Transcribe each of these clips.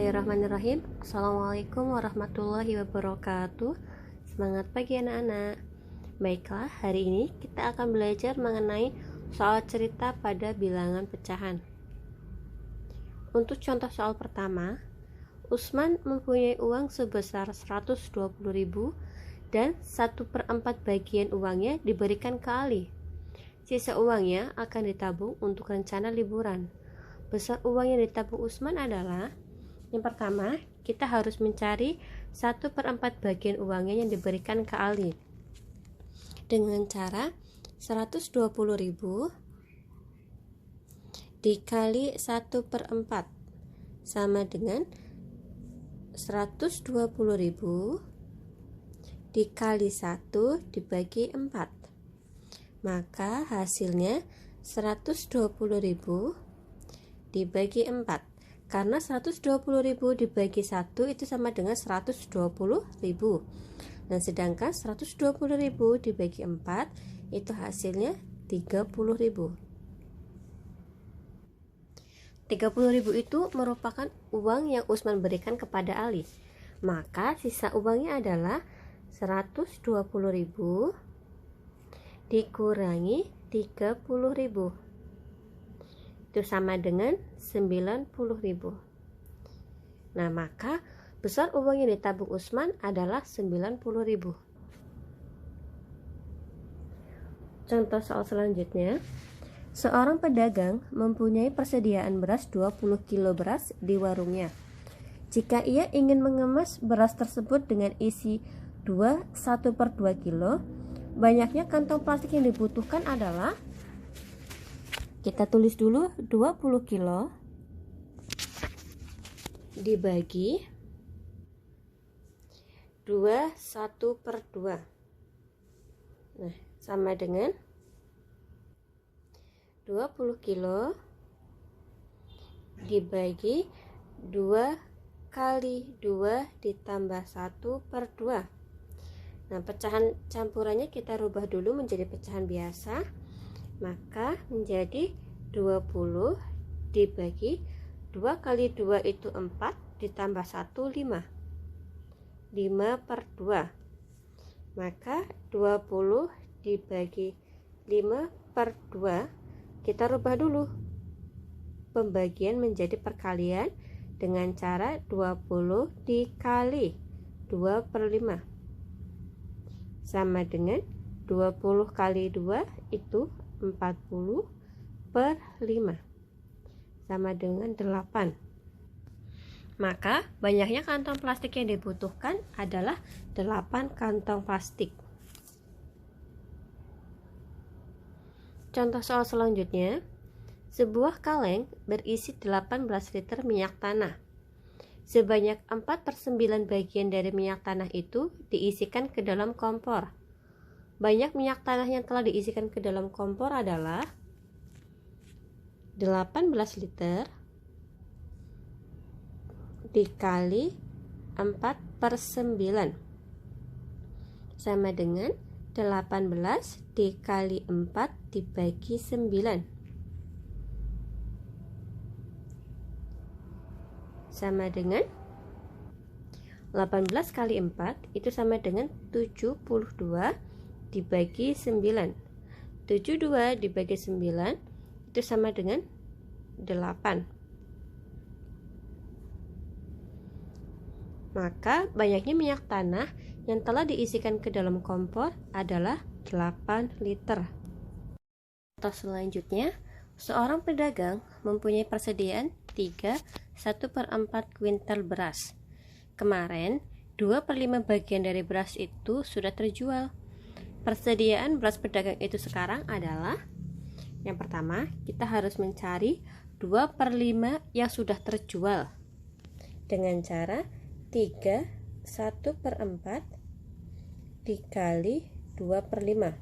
Bismillahirrahmanirrahim. Assalamualaikum warahmatullahi wabarakatuh. Semangat pagi anak-anak. Baiklah, hari ini kita akan belajar mengenai soal cerita pada bilangan pecahan. Untuk contoh soal pertama, Usman mempunyai uang sebesar 120.000 dan 1/4 bagian uangnya diberikan ke Ali. Sisa uangnya akan ditabung untuk rencana liburan. Besar uang yang ditabung Usman adalah, yang pertama, kita harus mencari 1/4 bagian uangnya yang diberikan ke Ali dengan cara 120.000 dikali 1/4 sama dengan 120.000 dikali 1 dibagi 4. Maka hasilnya 120.000 dibagi 4. Karena 120.000 dibagi 1 itu sama dengan 120.000. Dan sedangkan 120.000 dibagi 4 itu hasilnya 30.000. 30.000 itu merupakan uang yang Usman berikan kepada Ali. Maka sisa uangnya adalah 120.000 dikurangi 30.000. Itu sama dengan 90.000. Nah, maka besar uang yang ditabung Usman adalah 90.000. Contoh soal selanjutnya, seorang pedagang mempunyai persediaan beras 20 kilo beras di warungnya. Jika ia ingin mengemas beras tersebut dengan isi 1/2 kilo, banyaknya kantong plastik yang dibutuhkan adalah, kita tulis dulu 20 kilo dibagi 1/2. Nah, sama dengan 20 kilo dibagi 2 kali 2 ditambah 1/2. Nah, pecahan campurannya kita rubah dulu menjadi pecahan biasa. Maka menjadi 20 dibagi 2 kali 2 itu 4 ditambah 1 5. 5/2. Maka 20 dibagi 5/2 kita rubah dulu pembagian menjadi perkalian dengan cara 20 dikali 2/5 sama dengan 20 kali 2 itu 40/5 sama dengan 8. Maka banyaknya kantong plastik yang dibutuhkan adalah 8 kantong plastik. Contoh soal selanjutnya, sebuah kaleng berisi 18 liter minyak tanah. Sebanyak 4/9 bagian dari minyak tanah itu diisikan ke dalam kompor. Banyak minyak tanah yang telah diisikan ke dalam kompor adalah 18 liter dikali 4/9 sama dengan 18 dikali 4 dibagi 9 sama dengan 18 kali 4 itu sama dengan 72 dibagi 9. 72 dibagi 9 itu sama dengan 8. Maka banyaknya minyak tanah yang telah diisikan ke dalam kompor adalah 8 liter. Contoh selanjutnya, seorang pedagang mempunyai persediaan 1/4 kuintal beras. Kemarin 2/5 bagian dari beras itu sudah terjual. Persediaan beras pedagang itu sekarang adalah, yang pertama, kita harus mencari 2/5 yang sudah terjual dengan cara 1/4 dikali 2/5.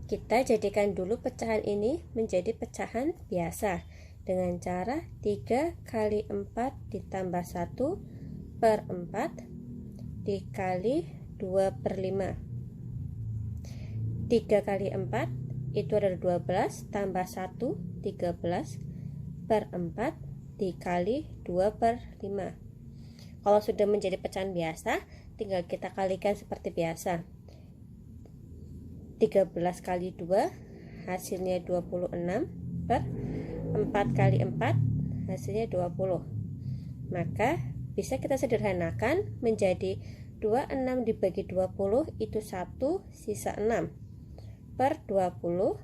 Kita jadikan dulu pecahan ini menjadi pecahan biasa dengan cara 3 kali 4 ditambah 1/4 dikali 2/5. 3 kali 4 itu adalah 12 tambah 1, 13/4 dikali 2/5. Kalau sudah menjadi pecahan biasa, tinggal kita kalikan seperti biasa. 13 kali 2 hasilnya 26 per 4 kali 4 hasilnya 20. Maka bisa kita sederhanakan menjadi 26 dibagi 20 itu 1, sisa 6 per 20.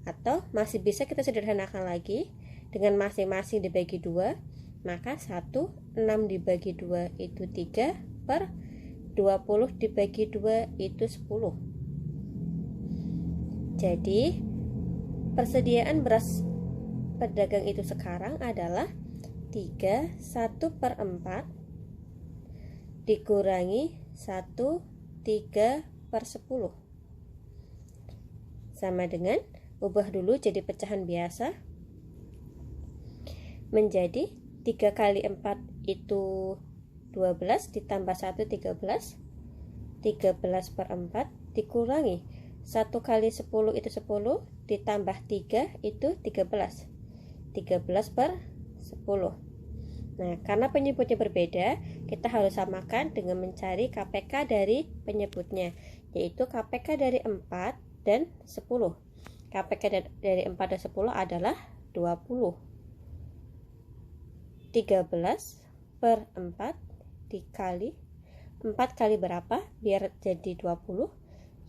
Atau masih bisa kita sederhanakan lagi dengan masing-masing dibagi 2, maka 1, 6 dibagi 2 itu 3 per 20 dibagi 2 itu 10. Jadi persediaan beras pedagang itu sekarang adalah 3 1/4 dikurangi 1 3/10 sama dengan, ubah dulu jadi pecahan biasa menjadi 3 kali 4 itu 12 ditambah 1 13, 13/4 dikurangi 1 kali 10 itu 10 ditambah 3 itu 13, 13/10. Nah, karena penyebutnya berbeda, kita harus samakan dengan mencari KPK dari penyebutnya, yaitu KPK dari 4 dan 10. KPK dari 4 dan 10 adalah 20. 13/4 dikali 4 kali berapa biar jadi 20,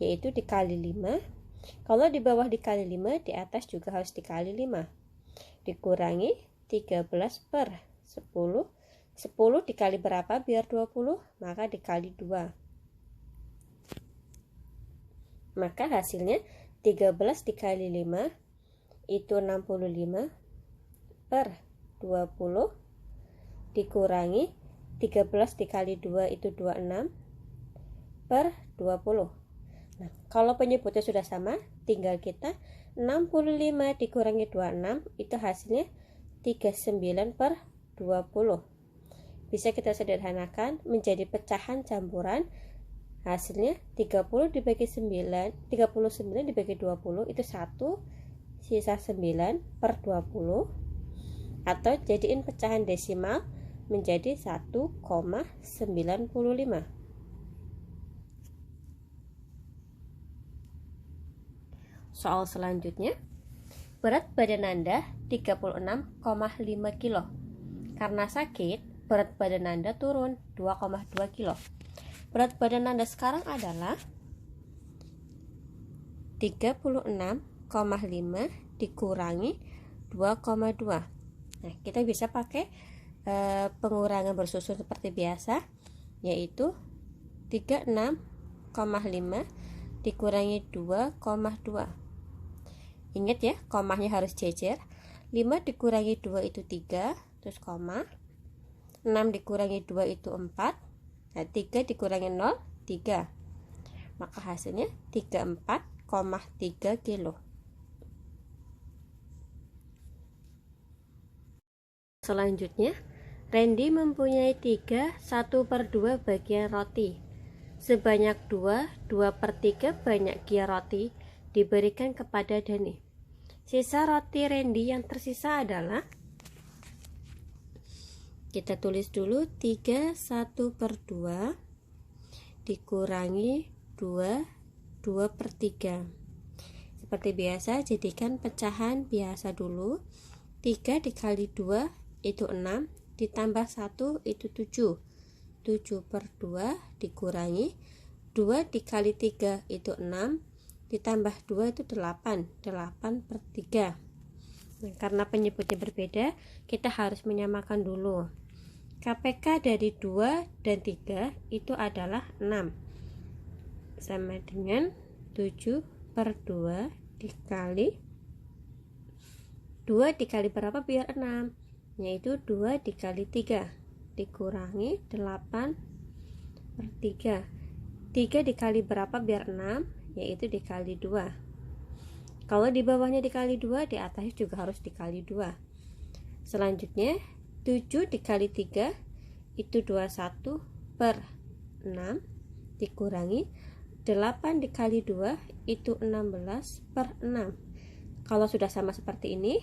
yaitu dikali 5. Kalau di bawah dikali 5, di atas juga harus dikali 5. Dikurangi 13/10. 10 dikali berapa biar 20? Maka dikali 2. Maka hasilnya 13 dikali 5 itu 65 per 20 dikurangi 13 dikali 2 itu 26 per 20. Nah, kalau penyebutnya sudah sama, tinggal kita 65 dikurangi 26 itu hasilnya 39/20. Bisa kita sederhanakan menjadi pecahan campuran, hasilnya 39 dibagi 20 itu 1, sisa 9/20, atau jadiin pecahan desimal menjadi 1,95. Soal selanjutnya, berat badan Anda 36,5 kilo. Karena sakit, berat badan Anda turun 2,2 kilo. Berat badan Anda sekarang adalah 36,5 dikurangi 2,2. Nah, kita bisa pakai pengurangan bersusun seperti biasa, yaitu 36,5 dikurangi 2,2. Ingat ya, komanya harus jejer. 5 dikurangi 2 itu 3, terus koma. 6 dikurangi 2 itu 4. Nah, 3 dikurangi 0, 3. Maka hasilnya 34,3 kilo. Selanjutnya, Randy mempunyai 3 1/2 bagian roti. Sebanyak 2/3 banyak gia roti diberikan kepada Dani. Sisa roti Randy yang tersisa adalah, kita tulis dulu 3 1/2 dikurangi 2/3. Seperti biasa, jadikan pecahan biasa dulu. 3 dikali 2 itu 6, ditambah 1 itu 7. 7/2 dikurangi 2 dikali 3 itu 6, ditambah 2 itu 8. 8/3. Nah, karena penyebutnya berbeda, kita harus menyamakan dulu. KPK dari 2 dan 3 itu adalah 6. Sama dengan 7/2 dikali 2 dikali berapa biar 6? Yaitu 2 dikali 3 dikurangi 8/3. 3 dikali berapa biar 6? Yaitu dikali 2. Kalau di bawahnya dikali 2, di atasnya juga harus dikali 2. Selanjutnya 7 dikali 3 itu 21/6 dikurangi 8 dikali 2 itu 16/6. Kalau sudah sama seperti ini,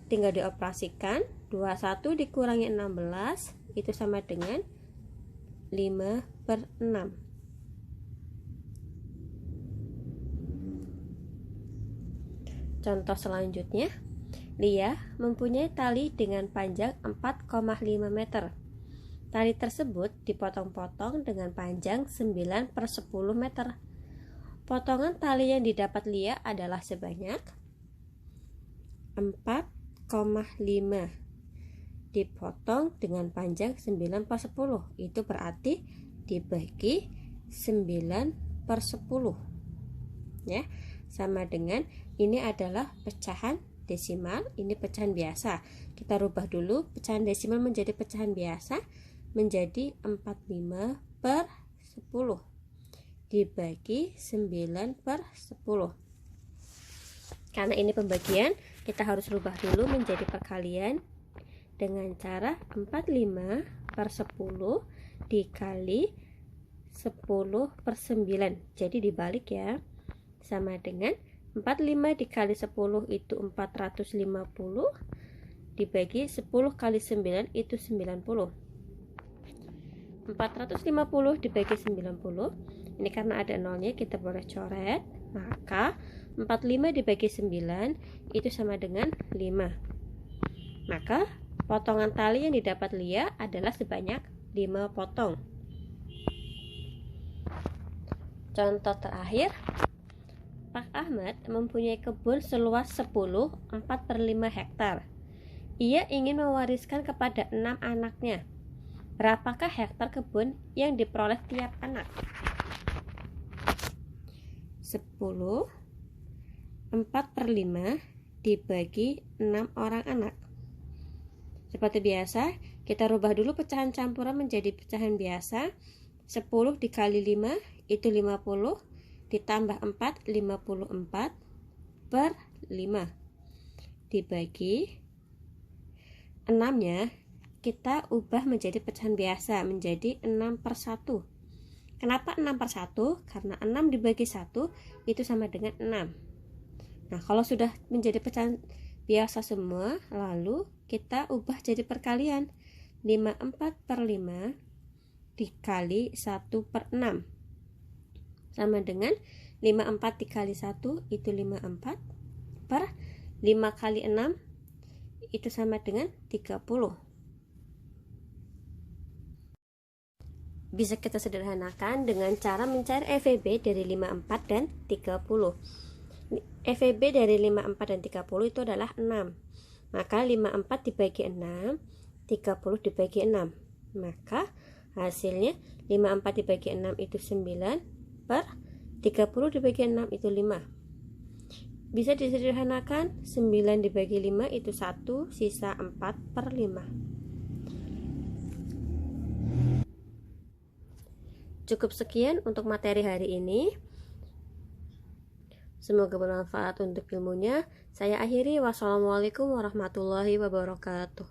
tinggal dioperasikan. 21 dikurangi 16 itu sama dengan 5/6. Contoh selanjutnya, Lia mempunyai tali dengan panjang 4,5 meter. Tali tersebut dipotong-potong dengan panjang 9/10 meter. Potongan tali yang didapat Lia adalah sebanyak 4,5 dipotong dengan panjang 9/10, itu berarti dibagi 9/10 ya, sama dengan ini adalah pecahan desimal, ini pecahan biasa. Kita rubah dulu pecahan desimal menjadi pecahan biasa, menjadi 45/10 dibagi 9/10. Karena ini pembagian, kita harus rubah dulu menjadi perkalian dengan cara 45/10 dikali 10/9. Jadi dibalik ya, sama dengan 45 dikali 10 itu 450 dibagi 10 kali 9 itu 90. 450 dibagi 90, ini karena ada nolnya kita boleh coret, maka 45 dibagi 9 itu sama dengan 5. Maka potongan tali yang didapat Lia adalah sebanyak 5 potong. Contoh terakhir, Pak Ahmad mempunyai kebun seluas 4/5 hektar. Ia ingin mewariskan kepada 6 anaknya. Berapakah hektar kebun yang diperoleh tiap anak? 10 4/5 dibagi 6 orang anak. Seperti biasa, kita rubah dulu pecahan campuran menjadi pecahan biasa. 10 dikali 5 itu 50, ditambah 4, 54/5 dibagi 6-nya kita ubah menjadi pecahan biasa, menjadi 6/1. Kenapa 6/1? Karena 6 dibagi 1 itu sama dengan 6. Nah, kalau sudah menjadi pecahan biasa semua, lalu kita ubah jadi perkalian. 54/5 dikali 1/6 sama dengan 54 dikali 1 itu 54 per 5 kali 6 itu sama dengan 30. Bisa kita sederhanakan dengan cara mencari EVB dari 54 dan 30. EVB dari 54 dan 30 itu adalah 6. Maka 54 dibagi 6, 30 dibagi 6. Maka hasilnya 54 dibagi 6 itu 9 per 30 dibagi 6 itu 5. Bisa disederhanakan, 9 dibagi 5 itu 1, sisa 4/5. Cukup sekian untuk materi hari ini. Semoga bermanfaat untuk ilmunya. Saya akhiri. Wassalamualaikum warahmatullahi wabarakatuh.